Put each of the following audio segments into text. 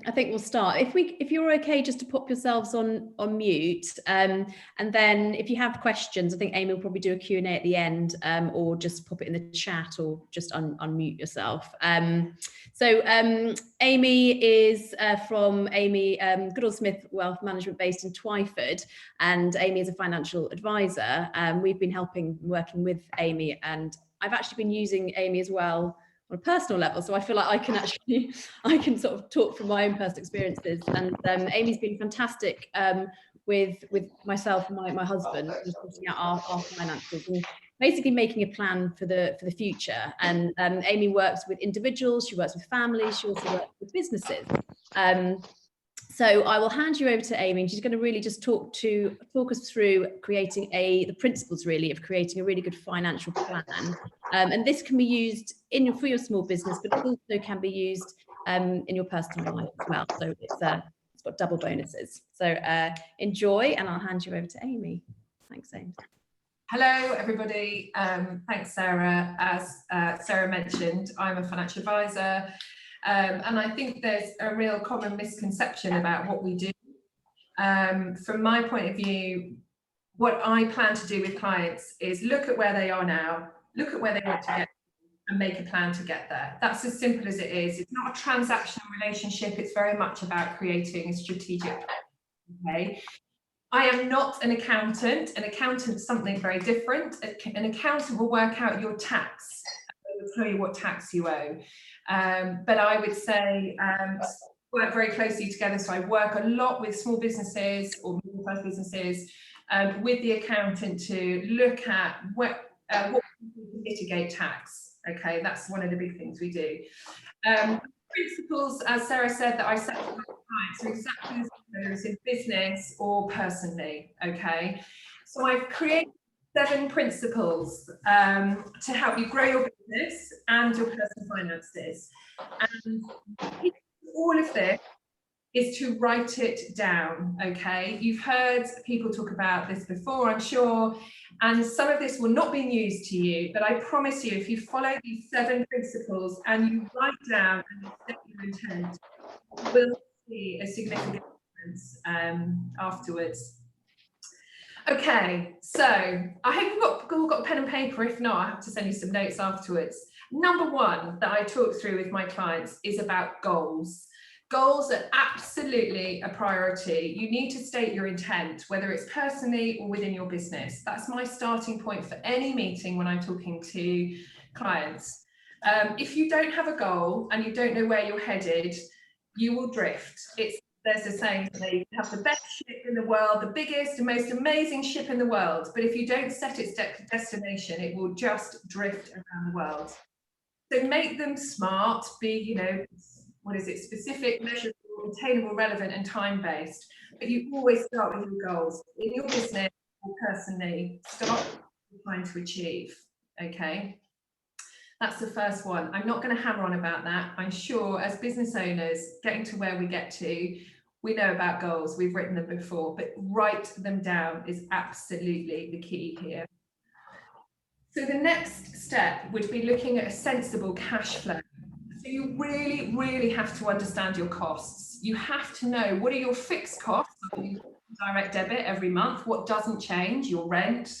I think we'll start. If you're okay, just to pop yourselves on mute, and then if you have questions, I think Amy will probably do a Q&A at the end, or just pop it in the chat, or just unmute yourself. So Amy is from Goodall Smith Wealth Management, based in Twyford, and Amy is a financial advisor. We've been working with Amy, and I've actually been using Amy as well on a personal level, so I feel like I can sort of talk from my own personal experiences. And Amy's been fantastic with myself and my husband, just sorting out our finances and basically making a plan for the future. And Amy works with individuals, she works with families, she also works with businesses. So I will hand you over to Amy, and she's going to really just talk us through creating the principles really of creating a really good financial plan. And this can be used for your small business, but it also can be used in your personal life as well. So it's got double bonuses. So enjoy, and I'll hand you over to Amy. Thanks, Amy. Hello, everybody. Thanks, Sarah. As Sarah mentioned, I'm a financial advisor. And I think there's a real common misconception about what we do. From my point of view, what I plan to do with clients is look at where they are now, look at where they want to get, and make a plan to get there. That's as simple as it is. It's not a transactional relationship. It's very much about creating a strategic plan. Okay. I am not an accountant. An accountant's something very different. An accountant will work out your tax. They will tell you what tax you owe. But I would say work very closely together. So I work a lot with small businesses or medium-sized businesses with the accountant to look at what we can to mitigate tax. Okay, that's one of the big things we do. Principles, as Sarah said, that I set for my clients are exactly the same whether it's in business or personally. Okay, so I've created 7 principles to help you grow your business and your personal finances. And all of this is to write it down, okay? You've heard people talk about this before, I'm sure, and some of this will not be news to you, but I promise you, if you follow these 7 principles and you write down and you set your intent, you will see a significant difference afterwards. Okay, so I hope you've all got a pen and paper. If not, I have to send you some notes afterwards. Number 1 that I talk through with my clients is about goals. Goals are absolutely a priority. You need to state your intent, whether it's personally or within your business. That's my starting point for any meeting when I'm talking to clients. If you don't have a goal and you don't know where you're headed, you will drift. There's a saying, you have the best ship in the world, the biggest and most amazing ship in the world, but if you don't set its destination, it will just drift around the world. So make them smart, be, specific, measurable, attainable, relevant, and time-based. But you always start with your goals in your business or personally. Start what you're trying to achieve. Okay, that's the first one. I'm not going to hammer on about that. I'm sure as business owners, getting to where we get to, we know about goals. We've written them before, but write them down is absolutely the key here. So the next step would be looking at a sensible cash flow. So you really, really have to understand your costs. You have to know what are your fixed costs, direct debit every month, what doesn't change, your rent,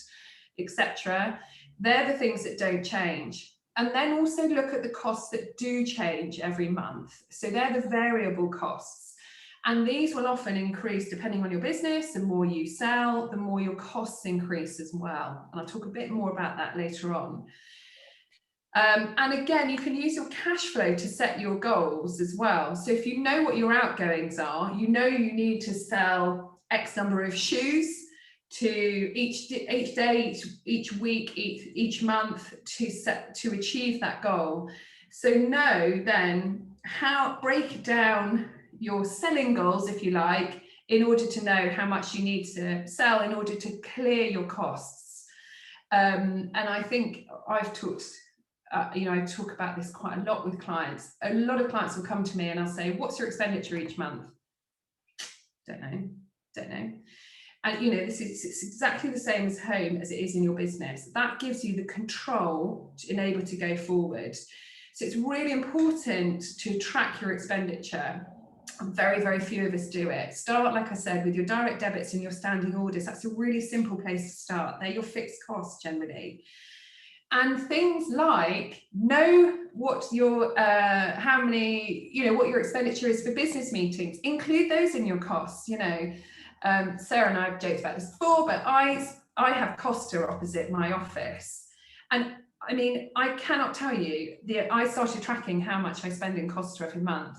etc. They're the things that don't change. And then also look at the costs that do change every month. So they're the variable costs. And these will often increase depending on your business. The more you sell, the more your costs increase as well. And I'll talk a bit more about that later on. And again, you can use your cash flow to set your goals as well. So if you know what your outgoings are, you know you need to sell X number of shoes to each day, each week, each month to achieve that goal. So know then break down your selling goals, if you like, in order to know how much you need to sell in order to clear your costs. And I think I've talked, I talk about this quite a lot with clients. A lot of clients will come to me and I'll say, what's your expenditure each month? Don't know. And it's exactly the same as home as it is in your business. That gives you the control to enable to go forward. So it's really important to track your expenditure. Very, very few of us do it. Start, like I said, with your direct debits and your standing orders. That's a really simple place to start. They're your fixed costs generally. And things like know what your how many, what your expenditure is for business meetings. Include those in your costs. Sarah and I have joked about this before, but I have Costa opposite my office, and I mean, I cannot tell you, I started tracking how much I spend in Costa every month,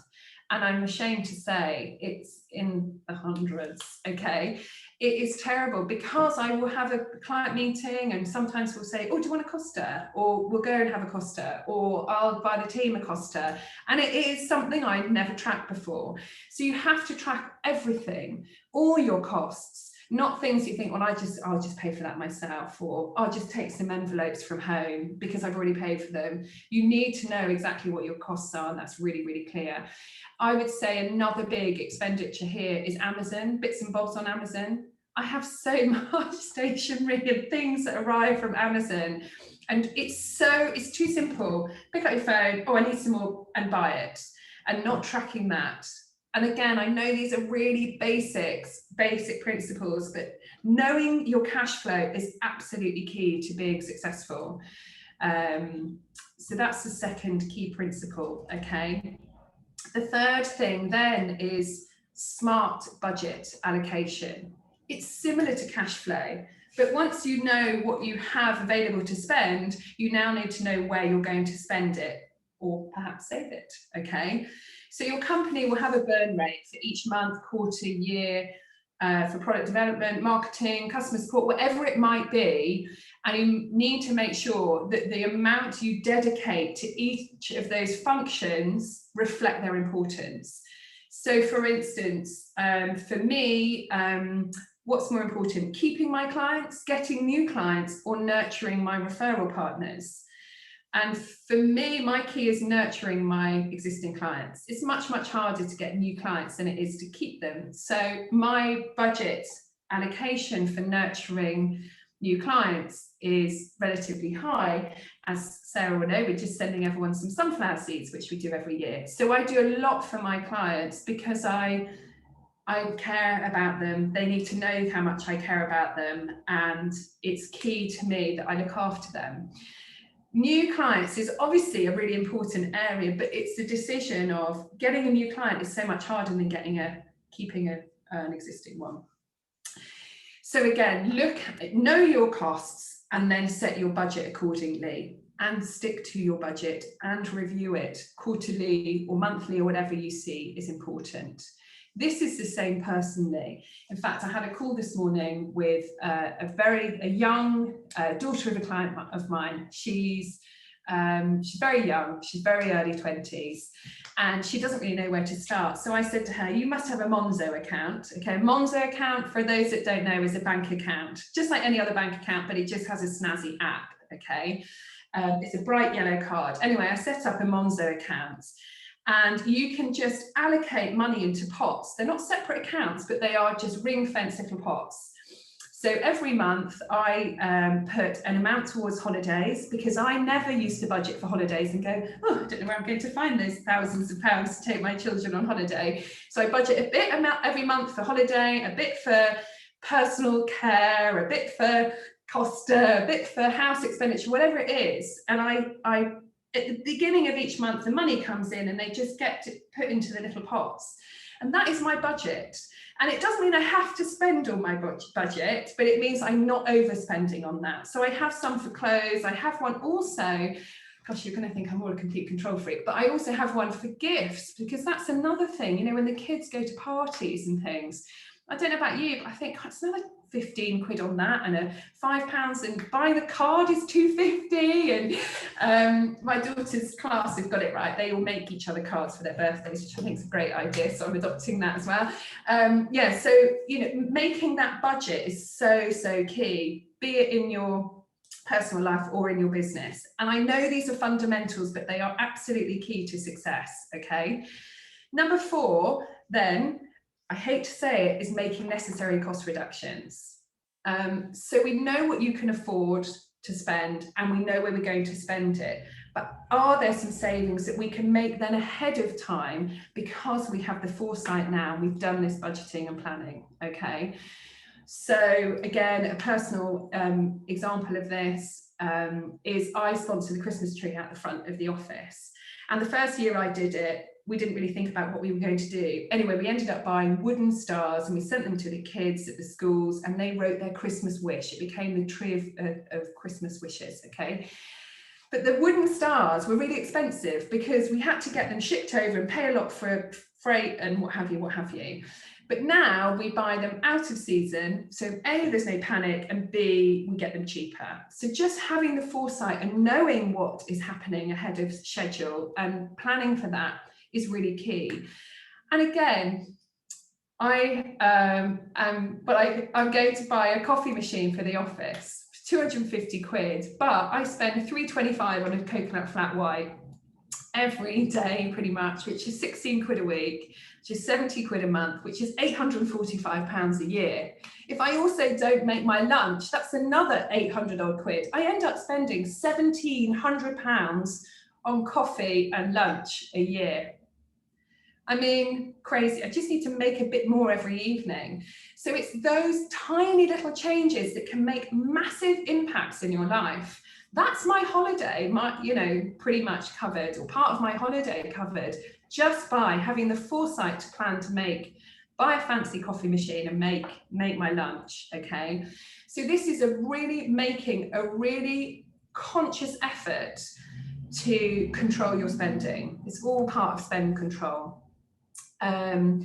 and I'm ashamed to say it's in the hundreds, okay? It is terrible, because I will have a client meeting and sometimes we'll say, oh, do you want a Costa? Or we'll go and have a Costa, or I'll buy the team a Costa. And it is something I'd never tracked before. So you have to track everything, all your costs. Not things you think, well, I'll just pay for that myself, or I'll just take some envelopes from home because I've already paid for them. You need to know exactly what your costs are, and that's really, really clear. I would say another big expenditure here is Amazon, bits and bobs on Amazon. I have so much stationery and things that arrive from Amazon, and it's too simple. Pick up your phone, oh, I need some more, and buy it, and not tracking that. And again, I know these are really basic principles, but knowing your cash flow is absolutely key to being successful. So that's the second key principle, okay? The third thing then is smart budget allocation. It's similar to cash flow, but once you know what you have available to spend, you now need to know where you're going to spend it, or perhaps save it, okay? So your company will have a burn rate for each month, quarter, year, for product development, marketing, customer support, whatever it might be. And you need to make sure that the amount you dedicate to each of those functions reflect their importance. So for instance, for me, what's more important, keeping my clients, getting new clients, or nurturing my referral partners? And for me, my key is nurturing my existing clients. It's much, much harder to get new clients than it is to keep them. So my budget allocation for nurturing new clients is relatively high. As Sarah will know, we're just sending everyone some sunflower seeds, which we do every year. So I do a lot for my clients because I care about them. They need to know how much I care about them. And it's key to me that I look after them. New clients is obviously a really important area, but it's the decision of getting a new client is so much harder than keeping an existing one. So again, know your costs and then set your budget accordingly, and stick to your budget and review it quarterly or monthly or whatever you see is important. This is the same personally. In fact, I had a call this morning with a young daughter of a client of mine. She's very young, she's very early 20s, and she doesn't really know where to start. So I said to her, you must have a Monzo account. Okay, a Monzo account, for those that don't know, is a bank account, just like any other bank account, but it just has a snazzy app, okay? It's a bright yellow card. Anyway, I set up a Monzo account. And you can just allocate money into pots. They're not separate accounts, but they are just ring-fenced little pots. So every month I put an amount towards holidays, because I never used to budget for holidays and go, oh, I don't know where I'm going to find those thousands of pounds to take my children on holiday. So I budget a bit amount every month for holiday, a bit for personal care, a bit for Costa, a bit for house expenditure, whatever it is. And I at the beginning of each month, the money comes in and they just get put into the little pots. And that is my budget. And it doesn't mean I have to spend all my budget, but it means I'm not overspending on that. So I have some for clothes. I have one also, gosh, you're going to think I'm all a complete control freak, but I also have one for gifts, because that's another thing, when the kids go to parties and things. I don't know about you, but I think it's another 15 quid on that, and a £5, and buying the card is £2.50. And my daughter's class have got it right. They all make each other cards for their birthdays, which I think is a great idea. So I'm adopting that as well. So making that budget is so key, be it in your personal life or in your business. And I know these are fundamentals, but they are absolutely key to success. Okay. Number 4, then, I hate to say it, is making necessary cost reductions. So we know what you can afford to spend, and we know where we're going to spend it. are there some savings that we can make then ahead of time because we have the foresight now, we've done this budgeting and planning, okay? So again, a personal example of this is I sponsor the Christmas tree out the front of the office. And the first year I did it, we didn't really think about what we were going to do. Anyway, we ended up buying wooden stars and we sent them to the kids at the schools and they wrote their Christmas wish. It became the tree of Christmas wishes, okay? But the wooden stars were really expensive because we had to get them shipped over and pay a lot for freight and what have you, what have you. But now we buy them out of season. So A, there's no panic, and B, we get them cheaper. So just having the foresight and knowing what is happening ahead of schedule and planning for that is really key. And again, I'm going to buy a coffee machine for the office, 250 quid, but I spend 325 on a coconut flat white every day pretty much, which is 16 quid a week, which is 70 quid a month, which is 845 pounds a year. If I also don't make my lunch, that's another 800 odd quid. I end up spending 1,700 pounds on coffee and lunch a year. I mean, crazy. I just need to make a bit more every evening. So it's those tiny little changes that can make massive impacts in your life. That's my holiday, pretty much covered, or part of my holiday covered, just by having the foresight to plan to buy a fancy coffee machine and make my lunch, okay? So this is making a really conscious effort to control your spending. It's all part of spend control. And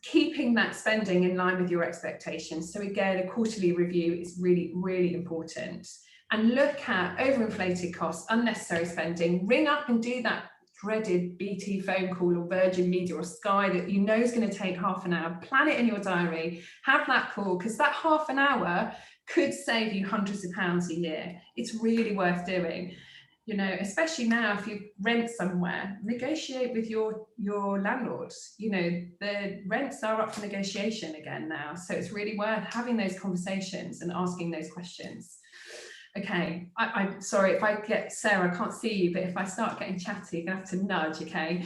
keeping that spending in line with your expectations. So again, a quarterly review is really, really important. And look at overinflated costs, unnecessary spending, ring up and do that dreaded BT phone call or Virgin Media or Sky that you know is going to take half an hour. Plan it in your diary, have that call, because that half an hour could save you hundreds of pounds a year. It's really worth doing. You know, especially now, if you rent somewhere, negotiate with your landlord. You know, the rents are up for negotiation again now. So it's really worth having those conversations and asking those questions. Okay, I'm sorry if I get, Sarah, I can't see you, but if I start getting chatty, you're gonna have to nudge, okay?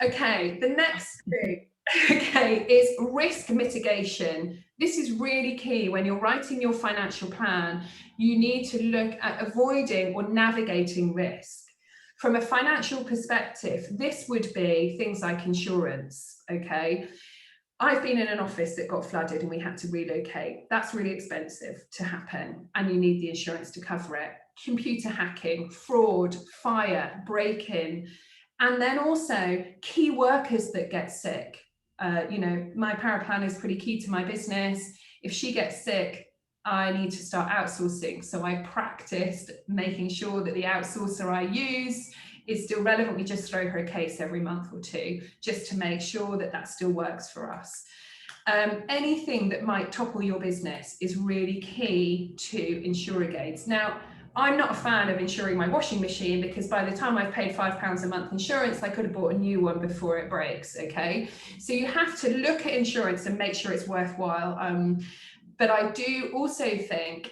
Okay, the next thing, okay, is risk mitigation. This is really key when you're writing your financial plan. You need to look at avoiding or navigating risk. From a financial perspective, this would be things like insurance, okay? I've been in an office that got flooded and we had to relocate. That's really expensive to happen and you need the insurance to cover it. Computer hacking, fraud, fire, break-in, and then also key workers that get sick. My paraplan is pretty key to my business. If she gets sick, I need to start outsourcing. So I practiced making sure that the outsourcer I use is still relevant. We just throw her a case every month or two, just to make sure that that still works for us. Anything that might topple your business is really key to insuragates. Now, I'm not a fan of insuring my washing machine because by the time I've paid £5 a month insurance, I could have bought a new one before it breaks, okay? So you have to look at insurance and make sure it's worthwhile. But I do also think,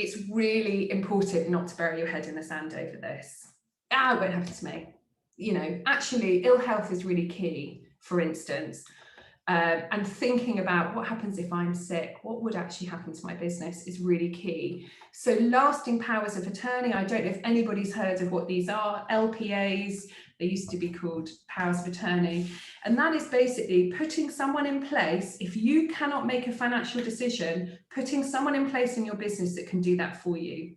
it's really important not to bury your head in the sand over this. It won't happen to me. Actually, ill health is really key, for instance. And thinking about what happens if I'm sick, what would actually happen to my business is really key. So lasting powers of attorney, I don't know if anybody's heard of what these are, LPAs, they used to be called powers of attorney. And that is basically putting someone in place, if you cannot make a financial decision, putting someone in place in your business that can do that for you.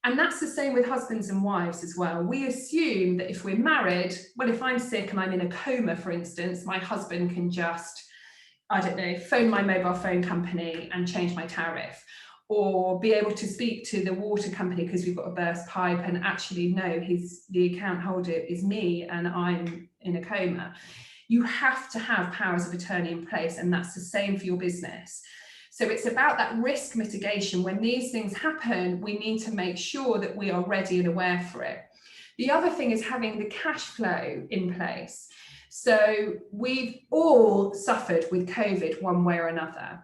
And that's the same with husbands and wives as well. We assume that if we're married, well, if I'm sick and I'm in a coma, for instance, my husband can just, phone my mobile phone company and change my tariff, or be able to speak to the water company because we've got a burst pipe and actually no, the account holder is me and I'm in a coma. You have to have powers of attorney in place, and that's the same for your business. So it's about that risk mitigation. When these things happen, we need to make sure that we are ready and aware for it. The other thing is having the cash flow in place. So we've all suffered with COVID one way or another.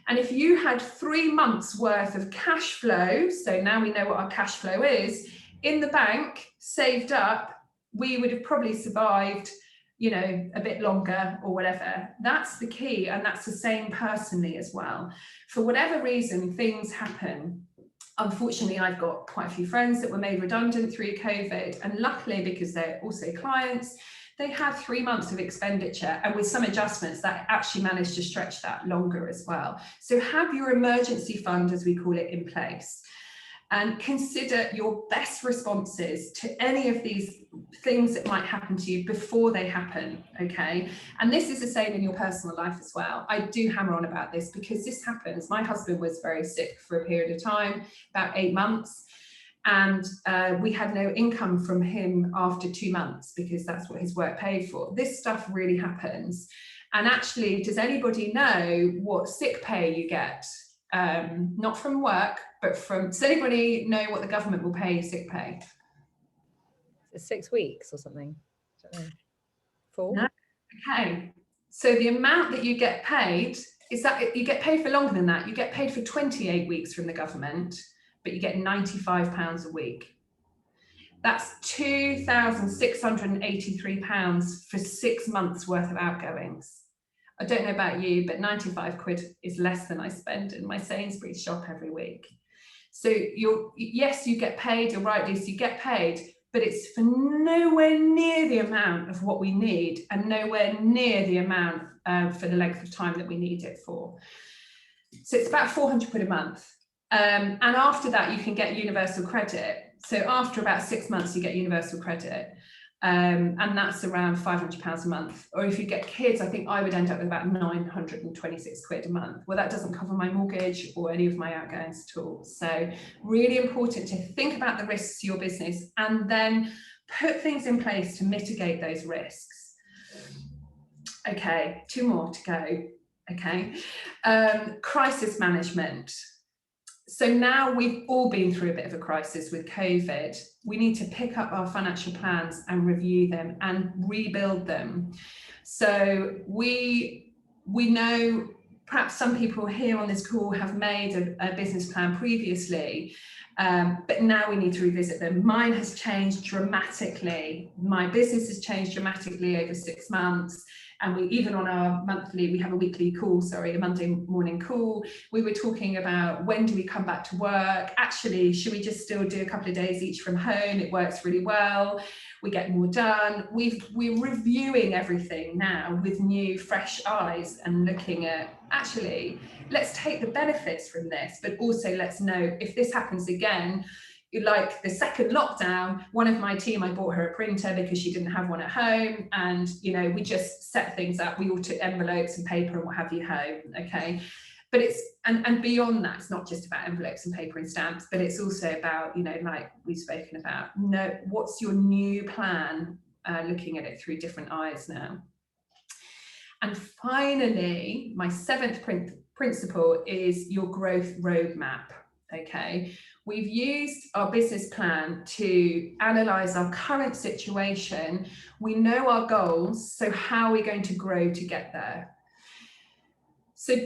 And if you had 3 months worth of cash flow, so now we know what our cash flow is, in the bank, saved up, we would have probably survived, you know, a bit longer or whatever. That's the key. And that's the same personally as well. For whatever reason, things happen. Unfortunately, I've got quite a few friends that were made redundant through COVID. And luckily, because they're also clients, they had 3 months of expenditure, and with some adjustments that actually managed to stretch that longer as well. So have your emergency fund, as we call it, in place, and consider your best responses to any of these things that might happen to you before they happen, okay? And this is the same in your personal life as well. I do hammer on about this because this happens. My husband was very sick for a period of time, about 8 months. And we had no income from him after 2 months because that's what his work paid for. This stuff really happens. And actually, does anybody know what sick pay you get? Not from work, but from, does anybody know what the government will pay sick pay? It's 6 weeks or something. I don't know. 4? No. Okay. So the amount that you get paid is that you get paid for longer than that. You get paid for 28 weeks from the government, but you get £95 a week. That's £2,683 for 6 months worth of outgoings. I don't know about you, but 95 quid is less than I spend in my Sainsbury's shop every week. So yes, you get paid, you're right, Lucy, you get paid, but it's for nowhere near the amount of what we need and nowhere near the amount for the length of time that we need it for. So it's about 400 quid a month. And after that, you can get universal credit. So after about 6 months, you get universal credit. And that's around £500 a month. Or if you get kids, I think I would end up with about 926 quid a month. Well, that doesn't cover my mortgage or any of my outgoings at all. So really important to think about the risks to your business and then put things in place to mitigate those risks. Okay, 2 more to go. Okay, crisis management. So now we've all been through a bit of a crisis with COVID. We need to pick up our financial plans and review them and rebuild them. So we know perhaps some people here on this call have made a business plan previously, but now we need to revisit them. Mine has changed dramatically. My business has changed dramatically over 6 months. And we, even on our monthly, we have a weekly call, a Monday morning call, we were talking about when do we come back to work? Actually, should we just still do a couple of days each from home? It works really well. We get more done. We're reviewing everything now with new, fresh eyes and looking at, actually, let's take the benefits from this, but also let's know if this happens again. Like the second lockdown, one of my team, I bought her a printer because she didn't have one at home, and we just set things up. We all took envelopes and paper and what have you home, okay? But it's and beyond that, it's not just about envelopes and paper and stamps, but it's also about, like we've spoken about, what's your new plan, looking at it through different eyes now. And finally, my 7th principle is your growth roadmap. Okay, we've used our business plan to analyze our current situation. We know our goals, so how are we going to grow to get there? So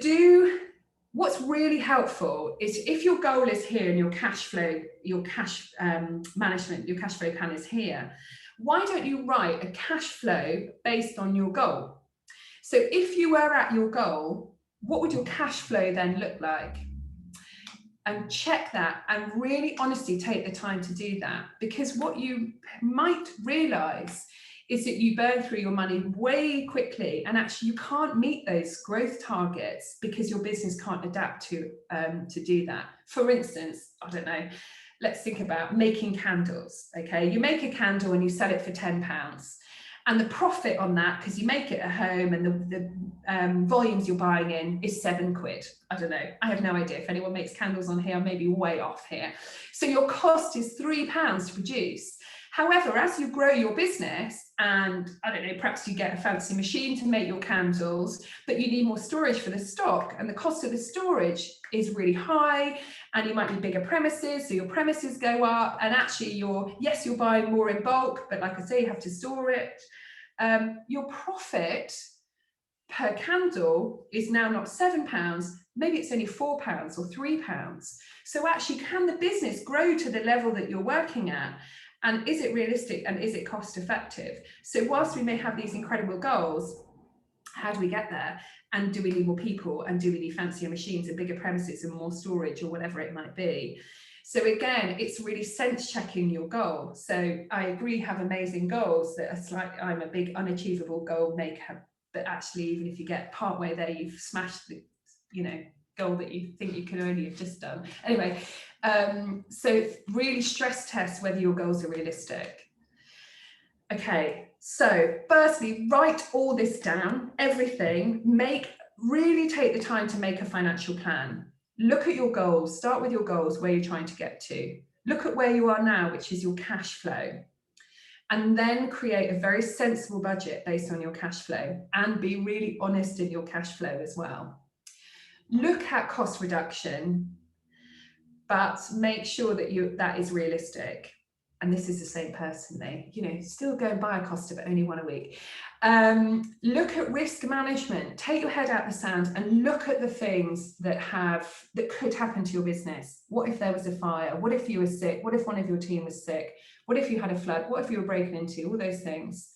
what's really helpful is if your goal is here and your cash flow management, your cash flow plan is here, why don't you write a cash flow based on your goal? So if you were at your goal, what would your cash flow then look like? And check that and really honestly take the time to do that, because what you might realize is that you burn through your money way quickly, and actually you can't meet those growth targets because your business can't adapt to do that. For instance, I don't know, let's think about making candles. Okay, you make a candle and you sell it for £10. And the profit on that, because you make it at home and the volumes you're buying in is 7 quid. I don't know. I have no idea. If anyone makes candles on here, I may be way off here. So your cost is £3 to produce. However, as you grow your business and, I don't know, perhaps you get a fancy machine to make your candles, but you need more storage for the stock, and the cost of the storage is really high, and you might need bigger premises, so your premises go up, and actually you're buying more in bulk, but like I say, you have to store it. Your profit per candle is now not £7, maybe it's only £4 or £3. So actually, can the business grow to the level that you're working at? And is it realistic and is it cost effective? So whilst we may have these incredible goals, how do we get there? And do we need more people? And do we need fancier machines and bigger premises and more storage or whatever it might be? So again, it's really sense checking your goal. So I agree, have amazing goals that are slightly, I'm a big unachievable goal maker, but actually, even if you get partway there, you've smashed the, goal that you think you could only have just done. Anyway, so really stress test whether your goals are realistic. Okay, so firstly, write all this down, everything, really take the time to make a financial plan. Look at your goals, start with your goals, where you're trying to get to. Look at where you are now, which is your cash flow. And then create a very sensible budget based on your cash flow, and be really honest in your cash flow as well. Look at cost reduction, but make sure that that is realistic. And this is the same personally, still go and buy a Costa, but only one a week. Look at risk management, take your head out the sand and look at the things that could happen to your business. What if there was a fire? What if you were sick? What if one of your team was sick? What if you had a flood? What if you were broken into? All those things.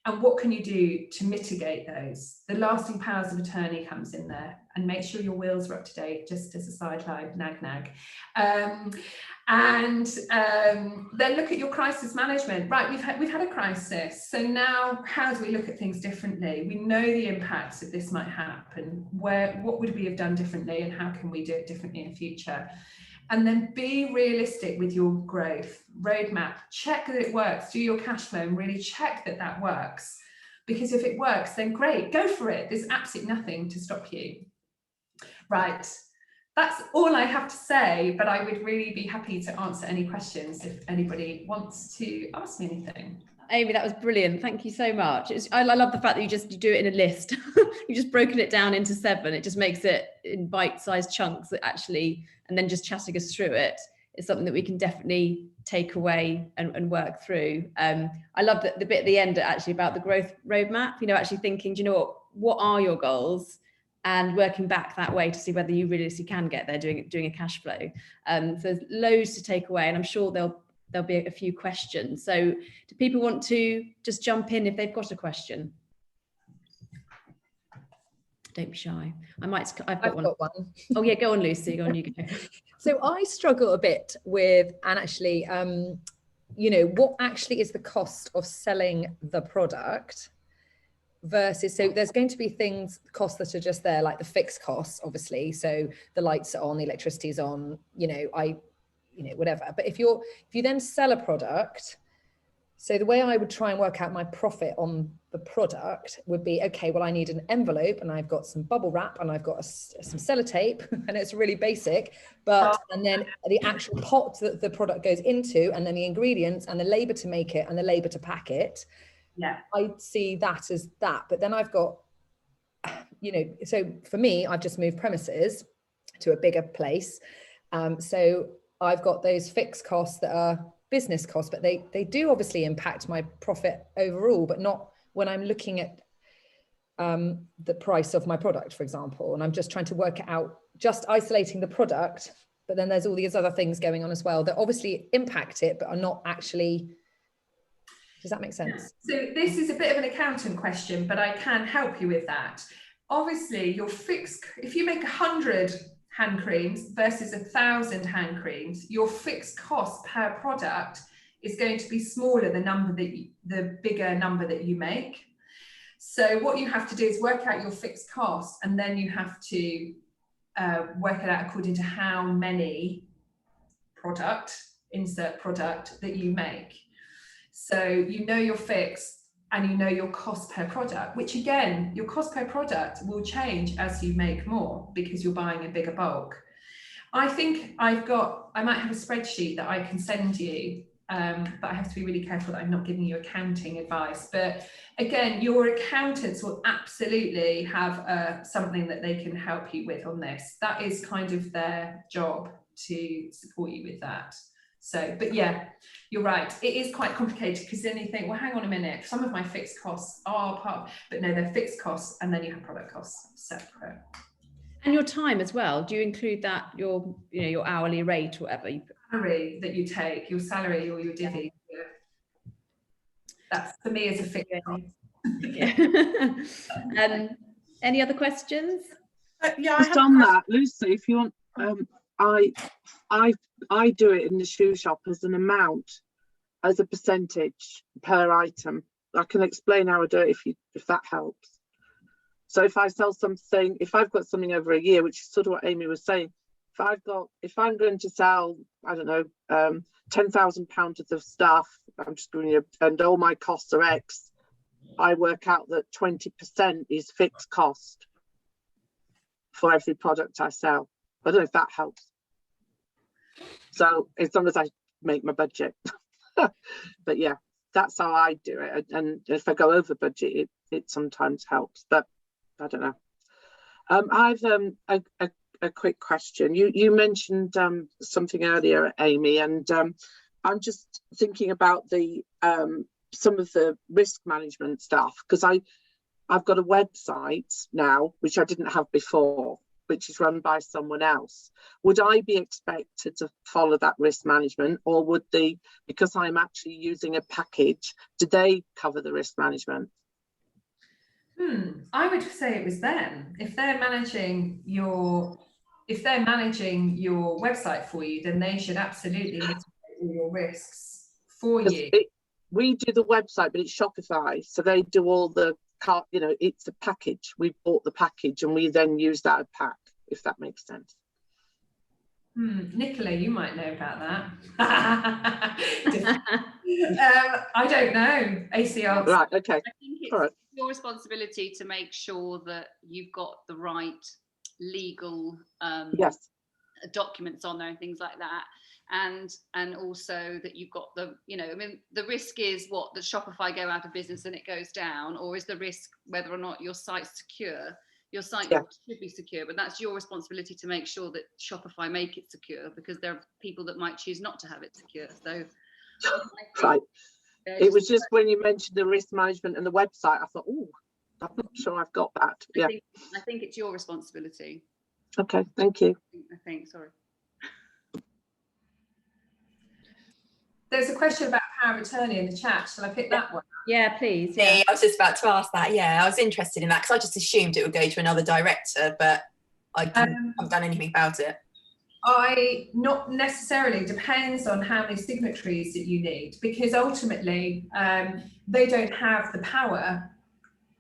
And what can you do to mitigate those? The lasting powers of attorney comes in there, and make sure your wills are up to date, just as a sideline, nag. And then look at your crisis management. Right, we've had a crisis. So now how do we look at things differently? We know the impacts that this might happen. What would we have done differently, and how can we do it differently in future? And then be realistic with your growth roadmap. Check that it works. Do your cash flow and really check that that works. Because if it works, then great, go for it. There's absolutely nothing to stop you. Right, that's all I have to say, but I would really be happy to answer any questions if anybody wants to ask me anything. Amy, that was brilliant. Thank you so much. I love the fact that you do it in a list. You've just broken it down into 7. It just makes it in bite-sized chunks that actually, and then just chatting us through it is something that we can definitely take away and work through. I love the bit at the end actually about the growth roadmap, actually thinking, do you know what are your goals? And working back that way to see whether you really can get there doing a cash flow. So there's loads to take away, and I'm sure there'll be a few questions. So do people want to just jump in if they've got a question? Don't be shy. I've got one. Oh yeah, go on, Lucy. Go on, you go. So I struggle a bit with, and actually, what actually is the cost of selling the product versus, so there's going to be costs that are just there, like the fixed costs, obviously. So the lights are on, the electricity's on, whatever. But if you then sell a product, so the way I would try and work out my profit on the product would be, okay, well, I need an envelope and I've got some bubble wrap and I've got some sellotape and it's really basic, and then the actual pot that the product goes into, and then the ingredients and the labor to make it and the labor to pack it. Yeah, I see that as that. But then I've got, so for me, I've just moved premises to a bigger place. So I've got those fixed costs that are business costs, but they do obviously impact my profit overall, but not when I'm looking at the price of my product, for example, and I'm just trying to work it out, just isolating the product. But then there's all these other things going on as well that obviously impact it, but are not actually. Does that make sense? So this is a bit of an accountant question, but I can help you with that. Obviously, your fixed, if you make 100 hand creams versus 1,000 hand creams, your fixed cost per product is going to be smaller the bigger number that you make. So what you have to do is work out your fixed cost, and then you have to work it out according to how many insert product that you make. So your fixed and your cost per product, which again, your cost per product will change as you make more because you're buying a bigger bulk. I think I might have a spreadsheet that I can send you, but I have to be really careful that I'm not giving you accounting advice. But again, your accountants will absolutely have something that they can help you with on this. That is kind of their job, to support you with that. So, but yeah, you're right. It is quite complicated because then you think, well, hang on a minute, some of my fixed costs are but no, they're fixed costs, and then you have product costs separate. And your time as well. Do you include that, your hourly rate or whatever you put? Salary that you take, your salary or your divvy. Yeah. That's for me as a fixed cost. Yeah. Any other questions? Yeah, Just on that, Lucy, if you want, I do it in the shoe shop as an amount, as a percentage per item. I can explain how I do it if that helps. So if I sell something, if I've got something over a year, which is sort of what Amy was saying, if I'm going to sell, I don't know, £10,000 worth of stuff, I'm just going to, and all my costs are X, I work out that 20% is fixed cost for every product I sell. I don't know if that helps. So as long as I make my budget. But yeah, that's how I do it. And if I go over budget, it sometimes helps, but I don't know. I've a quick question. You mentioned something earlier, Amy, and I'm just thinking about the some of the risk management stuff, because I've got a website now which I didn't have before, which is run by someone else. Would I be expected to follow that risk management, or would because I'm actually using a package, do they cover the risk management? I would say it was them. If they're managing your website for you, then they should absolutely mitigate all your risks for you. We do the website, but it's Shopify, so they do all the it's a package. We bought the package and we then use that as pack, if that makes sense. Nicola, you might know about that. I don't know. ACR. Right, okay. I think it's right. your responsibility to make sure that you've got the right legal Yes. documents on there and things like that. And also that you've got the, I mean, the risk is what, the Shopify go out of business and it goes down, or is the risk whether or not your site's secure? Your site should be secure, but that's your responsibility to make sure that Shopify make it secure, because there are people that might choose not to have it secure. So right. It was just when you mentioned the risk management and the website, I thought, oh, I'm not sure I've got that. Yeah. I think it's your responsibility. Okay, thank you. I think, sorry. There's a question about power of attorney in the chat. Shall I pick that one? Yeah, please. Yeah. I was just about to ask that. Yeah, I was interested in that because I just assumed it would go to another director, but I haven't done anything about it. Not necessarily, depends on how many signatories that you need, because ultimately they don't have the power,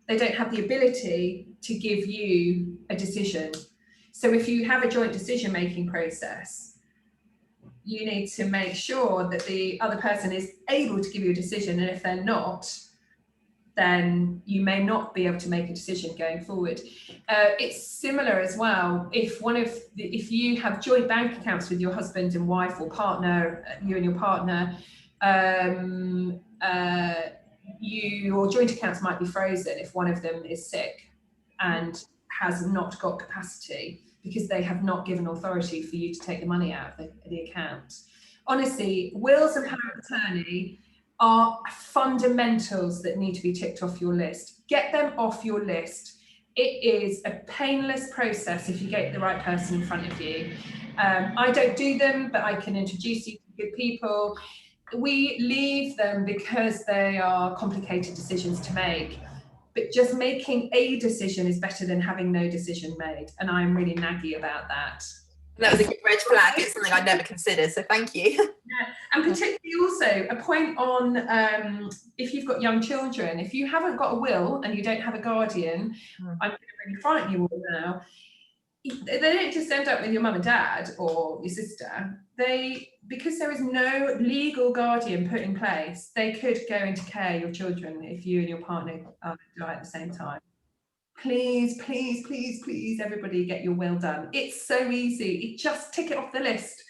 they don't have the ability to give you a decision. So if you have a joint decision-making process, you need to make sure that the other person is able to give you a decision, and if they're not, then you may not be able to make a decision going forward. It's similar as well if you have joint bank accounts with your husband and wife or partner, you and your partner, your joint accounts might be frozen if one of them is sick and has not got capacity, because they have not given authority for you to take the money out of the account. Honestly, wills and power of attorney are fundamentals that need to be ticked off your list. Get them off your list. It is a painless process if you get the right person in front of you. I don't do them, but I can introduce you to good people. We leave them because they are complicated decisions to make. But just making a decision is better than having no decision made. And I'm really naggy about that. That was a good red flag. It's something I'd never considered, so thank you. Yeah. And particularly also a point on if you've got young children, if you haven't got a will and you don't have a guardian, I'm going to really frighten you all now. They don't just end up with your mum and dad or your sister. Because there is no legal guardian put in place, they could go into care, your children, if you and your partner die at the same time. Please, please, please, please, everybody get your will done. It's so easy. Just tick it off the list.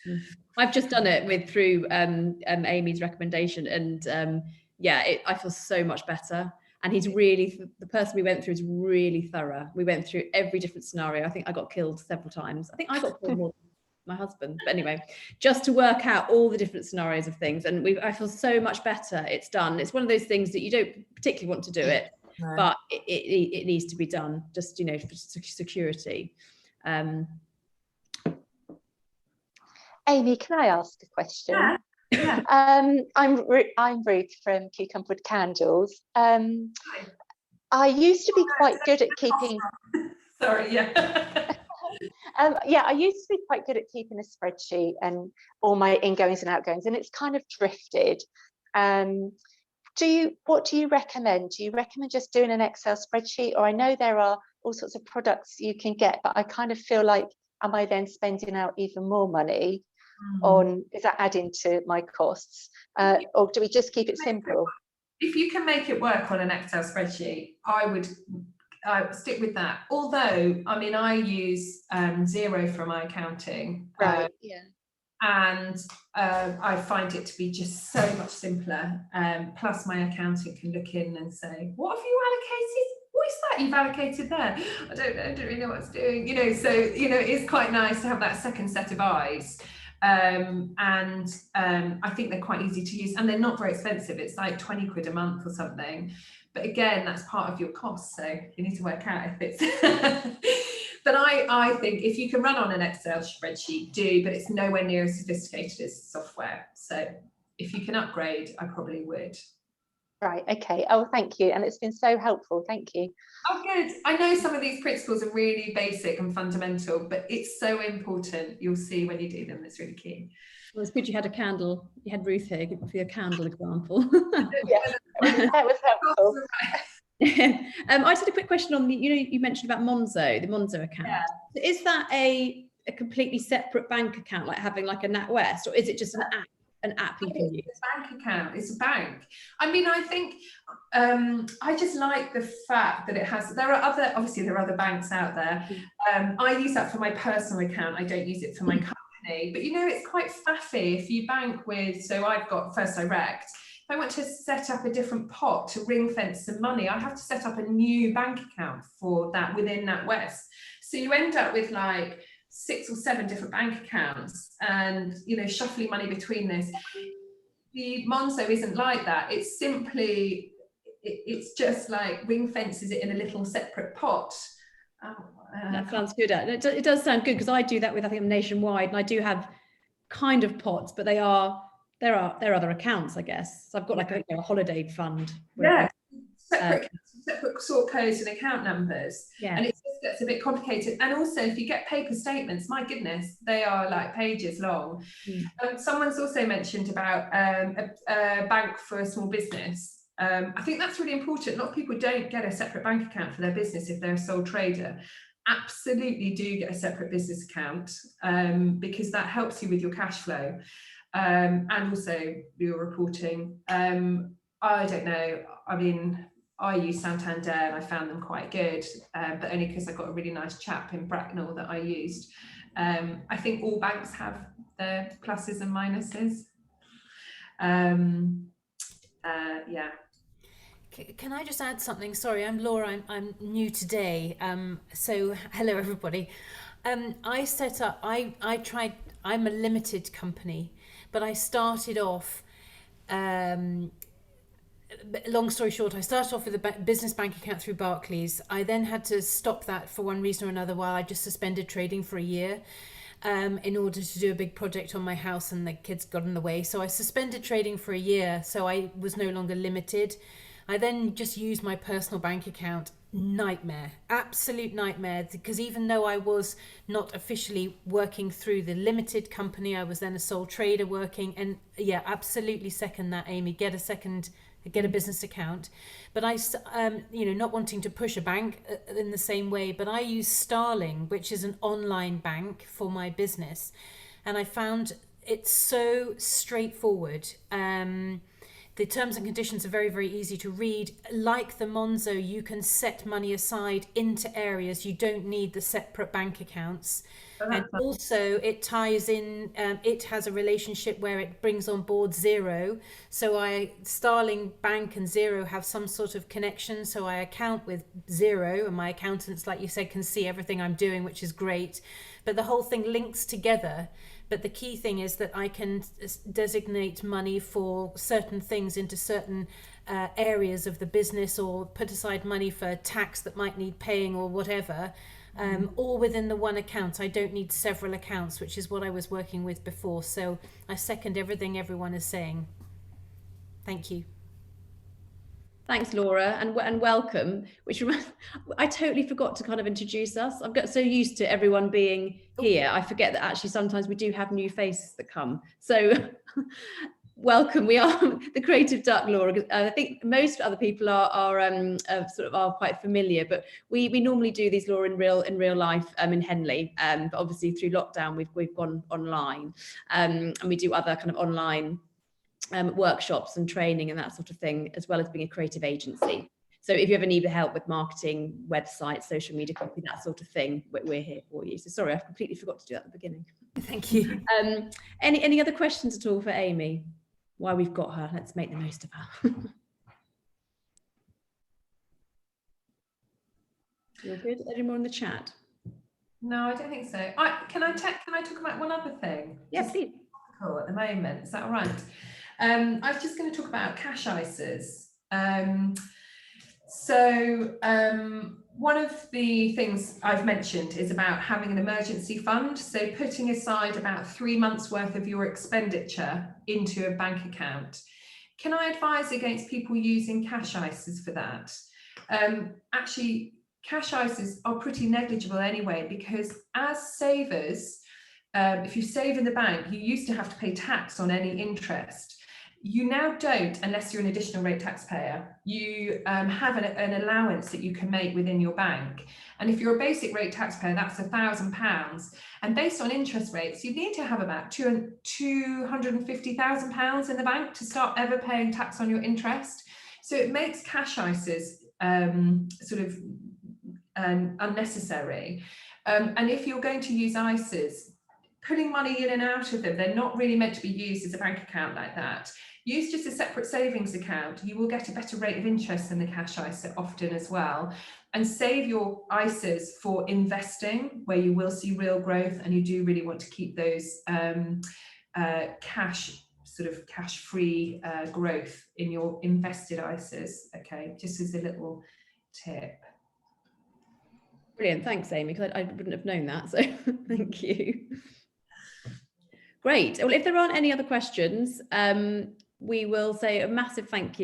I've just done it through Amy's recommendation, and I feel so much better. And he's really, the person we went through is really thorough. We went through every different scenario. I think I got killed several times. I think I got killed more than my husband. But anyway, just to work out all the different scenarios of things. And I feel so much better. It's done. It's one of those things that you don't particularly want to do it, but it needs to be done just, for security. Amy, can I ask a question? Yeah. I'm Ruth from Cucumber Candles. I used to be quite good at keeping. Sorry, yeah. I used to be quite good at keeping a spreadsheet and all my ingoings and outgoings, and it's kind of drifted. What do you recommend? Do you recommend just doing an Excel spreadsheet? Or I know there are all sorts of products you can get, but I kind of feel like, am I then spending out even more money on, is that adding to my costs? Or do we just keep it simple? If you can make it work on an Excel spreadsheet, I would stick with that. Although, I mean, I use Xero for my accounting. Right, yeah. And I find it to be just so much simpler. Plus my accountant can look in and say, what have you allocated? What is that you've allocated there? I don't really know what it's doing. You know, so, you know, it's quite nice to have that second set of eyes. I think they're quite easy to use, and they're not very expensive. It's like 20 quid a month or something. But again, that's part of your cost. So you need to work out if it's... But I think if you can run on an Excel spreadsheet, do, but it's nowhere near as sophisticated as software. So if you can upgrade, I probably would. Right, okay. Oh, thank you. And it's been so helpful. Thank you. Oh, good. I know some of these principles are really basic and fundamental, but it's so important. You'll see when you do them, it's really key. Well, it's good you had a candle. You had Ruth here for your candle example. Yes, that was helpful. I just had a quick question on the, you mentioned about Monzo, the Monzo account. Yeah. Is that a completely separate bank account, like having like a NatWest, or is it just an app you can use? It's a bank account. It's a bank. I mean, I think I just like the fact that it has. There are other banks out there. I use that for my personal account. I don't use it for my company. But it's quite faffy if you bank with. So I've got First Direct. If I want to set up a different pot to ring fence some money, I have to set up a new bank account for that within NatWest. So you end up with like 6 or 7 different bank accounts and, shuffling money between this. The Monzo isn't like that. It's simply, it's just like ring fences it in a little separate pot. That sounds good. It does sound good because I do that with, I think, Nationwide, and I do have kind of pots, but there are other accounts, I guess. So I've got like a holiday fund. Yeah, separate sort codes and account numbers. Yeah. And it just gets a bit complicated. And also, if you get paper statements, my goodness, they are like pages long. Someone's also mentioned about a bank for a small business. I think that's really important. A lot of people don't get a separate bank account for their business if they're a sole trader. Absolutely do get a separate business account because that helps you with your cash flow. And also your reporting. I don't know. I mean, I use Santander and I found them quite good, but only because I got a really nice chap in Bracknell that I used. I think all banks have their pluses and minuses. Yeah. Can I just add something? Sorry, I'm Laura. I'm new today. So hello everybody. I set up. I tried. I'm a limited company. But I started off, long story short, I started off with a business bank account through Barclays. I then had to stop that for one reason or another while I just suspended trading for a year in order to do a big project on my house, and the kids got in the way. So I suspended trading for a year, so I was no longer limited. I then just used my personal bank account. Nightmare, absolute nightmare, because even though I was not officially working through the limited company, I was then a sole trader working, and yeah, absolutely second that, Amy. Get a business account. But I not wanting to push a bank in the same way, but I use Starling, which is an online bank for my business, and I found it's so straightforward. The terms and conditions are very, very easy to read. Like the Monzo, you can set money aside into areas. You don't need the separate bank accounts. And also it ties in, it has a relationship where it brings on board Xero. So Starling Bank and Xero have some sort of connection. So I account with Xero, and my accountants, like you said, can see everything I'm doing, which is great. But the whole thing links together. But the key thing is that I can designate money for certain things into certain areas of the business, or put aside money for tax that might need paying or whatever. all within the one account. I don't need several accounts, which is what I was working with before. So I second everything everyone is saying. Thank you. Thanks, Laura, and welcome. I totally forgot to kind of introduce us. I've got so used to everyone being here, I forget that actually sometimes we do have new faces that come. So welcome. We are the Creative Duck, Laura. I think most other people are quite familiar, but we normally do these, Laura, in real life in Henley. But obviously through lockdown we've gone online, and we do other kind of online workshops and training and that sort of thing, as well as being a creative agency. So if you ever need help with marketing, websites, social media copy, that sort of thing, we're here for you. So sorry, I completely forgot to do that at the beginning. Thank you. Any other questions at all for Amy? While we've got her, let's make the most of her. You're good. Any more in the chat? No, I don't think so. Can I talk about one other thing? Yes, please. Cool. At the moment, is that all right? I was just going to talk about cash ISAs. One of the things I've mentioned is about having an emergency fund. So putting aside about 3 months worth of your expenditure into a bank account. Can I advise against people using cash ISAs for that? Actually, cash ISAs are pretty negligible anyway, because as savers, if you save in the bank, you used to have to pay tax on any interest. You now don't, unless you're an additional rate taxpayer. You have an allowance that you can make within your bank. And if you're a basic rate taxpayer, that's £1,000. And based on interest rates, you need to have about £250,000 in the bank to start ever paying tax on your interest. So it makes cash ISAs unnecessary. And if you're going to use ISAs, putting money in and out of them, they're not really meant to be used as a bank account like that. Use just a separate savings account. You will get a better rate of interest than the cash ISA often as well. And save your ISAs for investing, where you will see real growth, and you do really want to keep those cash-free growth in your invested ISAs. Okay, just as a little tip. Brilliant, thanks, Amy, because I wouldn't have known that, so thank you. Great. Well, if there aren't any other questions, we will say a massive thank you